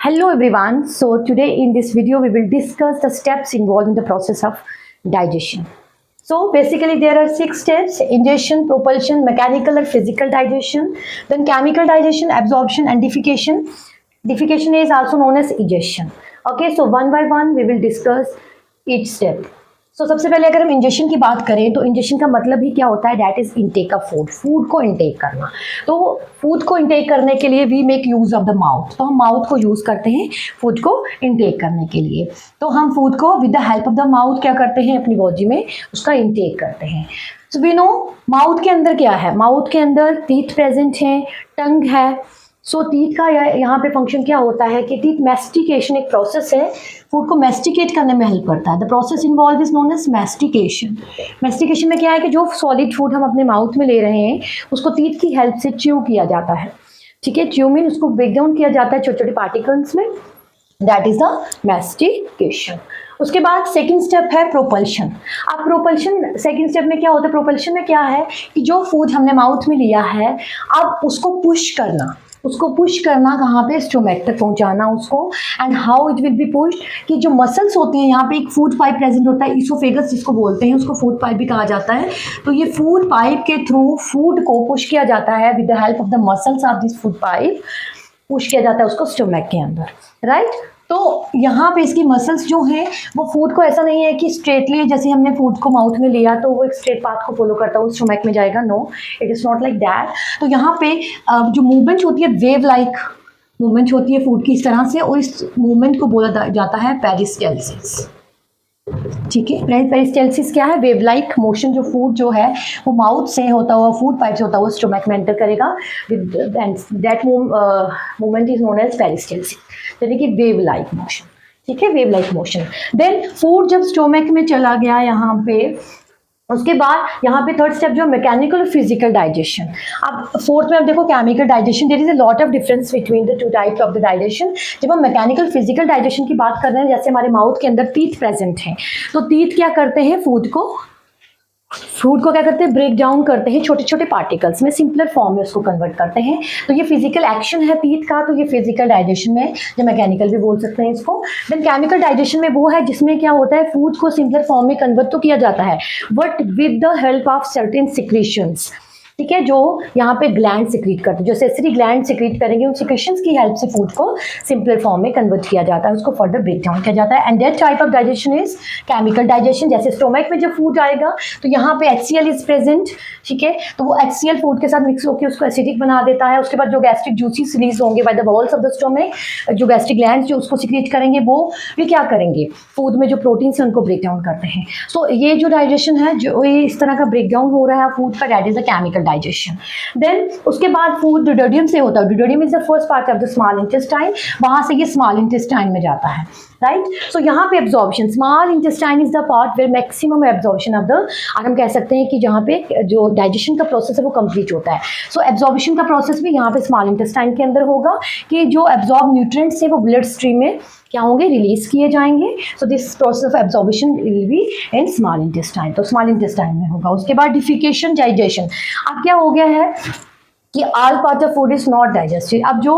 Hello everyone. So today in this video we will discuss the steps involved in the process of digestion. So basically there are 6 steps: ingestion, propulsion, mechanical or physical digestion, then chemical digestion, absorption and defecation. Defecation is also known as egestion. Okay, so one by one we will discuss each step. सबसे पहले अगर हम injection की बात करें तो injection का मतलब ही क्या होता है? That is intake of food, food को इनटेक करना। तो फूड को इनटेक करने के लिए we make use of the mouth, तो हम माउथ को यूज करते हैं फूड को इनटेक करने के लिए। तो हम फूड को with the help of the mouth क्या करते हैं? अपनी बॉडी में उसका इनटेक करते हैं। सो वी नो माउथ के अंदर क्या है? माउथ के अंदर टीथ प्रेजेंट है, टंग है। सो टीथ का यहाँ पे फंक्शन क्या होता है कि टीथ मैस्टिकेशन एक प्रोसेस है, फूड को मैस्टिकेट करने में हेल्प करता है। The process involve is known as mastication. Mastication में क्या है कि जो सॉलिड फूड हम अपने माउथ में ले रहे हैं उसको टीथ की हेल्प से च्यू किया जाता है। ठीक है, च्यू मीन उसको ब्रेक डाउन किया जाता है छोटे छोटे पार्टिकल्स में, दैट इज द मैस्टिकेशन। उसके बाद सेकंड स्टेप है प्रोपल्शन। अब प्रोपल्शन सेकंड स्टेप में क्या होता है? प्रोपल्शन में क्या है कि जो फूड हमने माउथ में लिया है अब उसको पुश करना, उसको पुश करना कहाँ पे? स्टोमैक तक पहुंचाना उसको। And how it will be pushed कि जो मसल्स होते हैं यहाँ पे एक फूड पाइप प्रेजेंट होता है, इसोफेगस जिसको बोलते हैं, उसको फूड पाइप भी कहा जाता है। तो ये फूड पाइप के थ्रू फूड को पुश किया जाता है with the help of the muscles of this food pipe, push किया जाता है उसको स्टोमैक के अंदर, राइट। तो यहाँ पे इसकी मसल्स जो हैं वो फूड को ऐसा नहीं है कि स्ट्रेटली जैसे हमने फूड को माउथ में लिया तो वो एक स्ट्रेट पाथ को फॉलो करता है, वो स्टोमैक में जाएगा। No, it is not like that. तो यहाँ पे जो मूवमेंट होती है वेव लाइक मूवमेंट होती है फूड की इस तरह से, और इस मूवमेंट को बोला जाता है पेरिस्टाल्सिस। ठीक है, पेरिस्टाल्सिस क्या है? Wave like motion. जो फूड जो है वो माउथ से होता हुआ, फूड पाइप से होता हुआ स्टोमैक में एंटर करेगा, that movement is known as peristalsis, यानी कि वेव लाइक मोशन। ठीक है, wave like motion. Then food जब स्टोमैक में चला गया यहाँ पे, उसके बाद यहाँ पे थर्ड स्टेप जो मैकेनिकल और फिजिकल डाइजेशन। अब फोर्थ में अब देखो chemical digestion, there is a lot of difference between the two types of the digestion. जब हम मैकेनिकल फिजिकल डाइजेशन की बात कर रहे हैं, जैसे हमारे माउथ के अंदर टीथ प्रेजेंट हैं, तो टीथ क्या करते हैं? फूड को क्या करते हैं? ब्रेक डाउन करते हैं छोटे छोटे पार्टिकल्स में, सिंपलर फॉर्म में उसको कन्वर्ट करते हैं। तो ये फिजिकल एक्शन है टीथ का, तो ये फिजिकल डाइजेशन में, या मैकेनिकल भी बोल सकते हैं इसको। देन केमिकल डाइजेशन में वो है जिसमें क्या होता है? फूड को सिंपलर फॉर्म में कन्वर्ट तो किया जाता है but with the help of certain secretions. ठीक है, जो यहाँ पे ग्लैंड सिक्रीट करते हैं, जो सेंसरी ग्लैंड सिक्रीट करेंगे, उन सिक्रीशंस की हेल्प से फूड को सिंपल फॉर्म में कन्वर्ट किया जाता है, उसको फर्दर ब्रेक डाउन किया जाता है। And that type of digestion is chemical digestion. जैसे स्टोमैक में जब फूड आएगा तो यहाँ पे HCl इज प्रेजेंट। ठीक है, तो वो HCl फूड के साथ मिक्स होकर उसको एसिडिक बना देता है। उसके बाद जो गैस्ट्रिक जूसेस रिलीज होंगे by the balls of the stomach, जो गैस्ट्रिक ग्लैंड जो उसको सिक्रीट करेंगे, वो क्या करेंगे? फूड में जो प्रोटीन्स हैं उनको ब्रेक डाउन करते हैं। सो ये जो डाइजेशन है, जो ये इस तरह का ब्रेक डाउन हो रहा है फूड का, that is the chemical digestion. Then उसके बाद फूड ड्यूडेरियम से होता है। Duodenum is the first part of the small intestine, वहां से ये स्मॉल इंटेस्टाइन में जाता है, राइट। सो यहाँ पे absorption, small intestine is the part where maximum absorption of the, और हम कह सकते हैं कि जहाँ पे जो डाइजेशन का प्रोसेस है वो कंप्लीट होता है। सो एब्जॉर्प्शन का प्रोसेस भी यहाँ पे स्मॉल इंटेस्टाइन के अंदर होगा कि जो एब्जॉर्ब न्यूट्रिएंट्स है वो ब्लड स्ट्रीम में क्या होंगे? रिलीज किए जाएंगे। सो this process of absorption will be in small intestine, तो स्मॉल इंटेस्टाइन में होगा। उसके बाद डिफिकेशन, डाइजेशन। अब क्या हो गया है कि all part of food is not digested. अब जो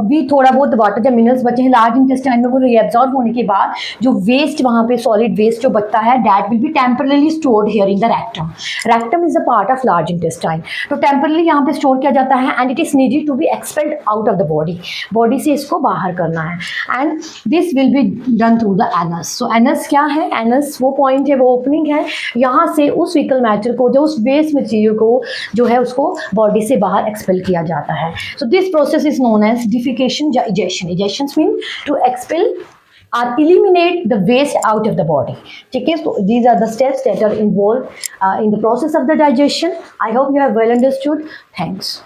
भी थोड़ा बहुत वाटर या मिनरल्स बचे हैं लार्ज इंटेस्टाइन में, वो रीएब्जॉर्ब होने के बाद जो वेस्ट वहाँ पे सॉलिड वेस्ट जो बचता है, that will be temporarily stored here in the rectum. Rectum is a part of large intestine, तो टेम्परली यहाँ पे स्टोर किया जाता है and it is needed to be expelled out of the body, body से इसको बाहर करना है। And this will be done through the anus. So anus क्या है? एनस वो पॉइंट है, वो ओपनिंग है, यहाँ से उस फीकल मैटर को, जो उस वेस्ट मटीरियल को जो है उसको बॉडी से बाहर एक्सपेल किया जाता है। So this process is known as defecation या egestion. Egestion mean to expel or eliminate the waste out of the body. ठीक है, so these are the steps that are involved in the process of the digestion. I hope you have well understood. Thanks.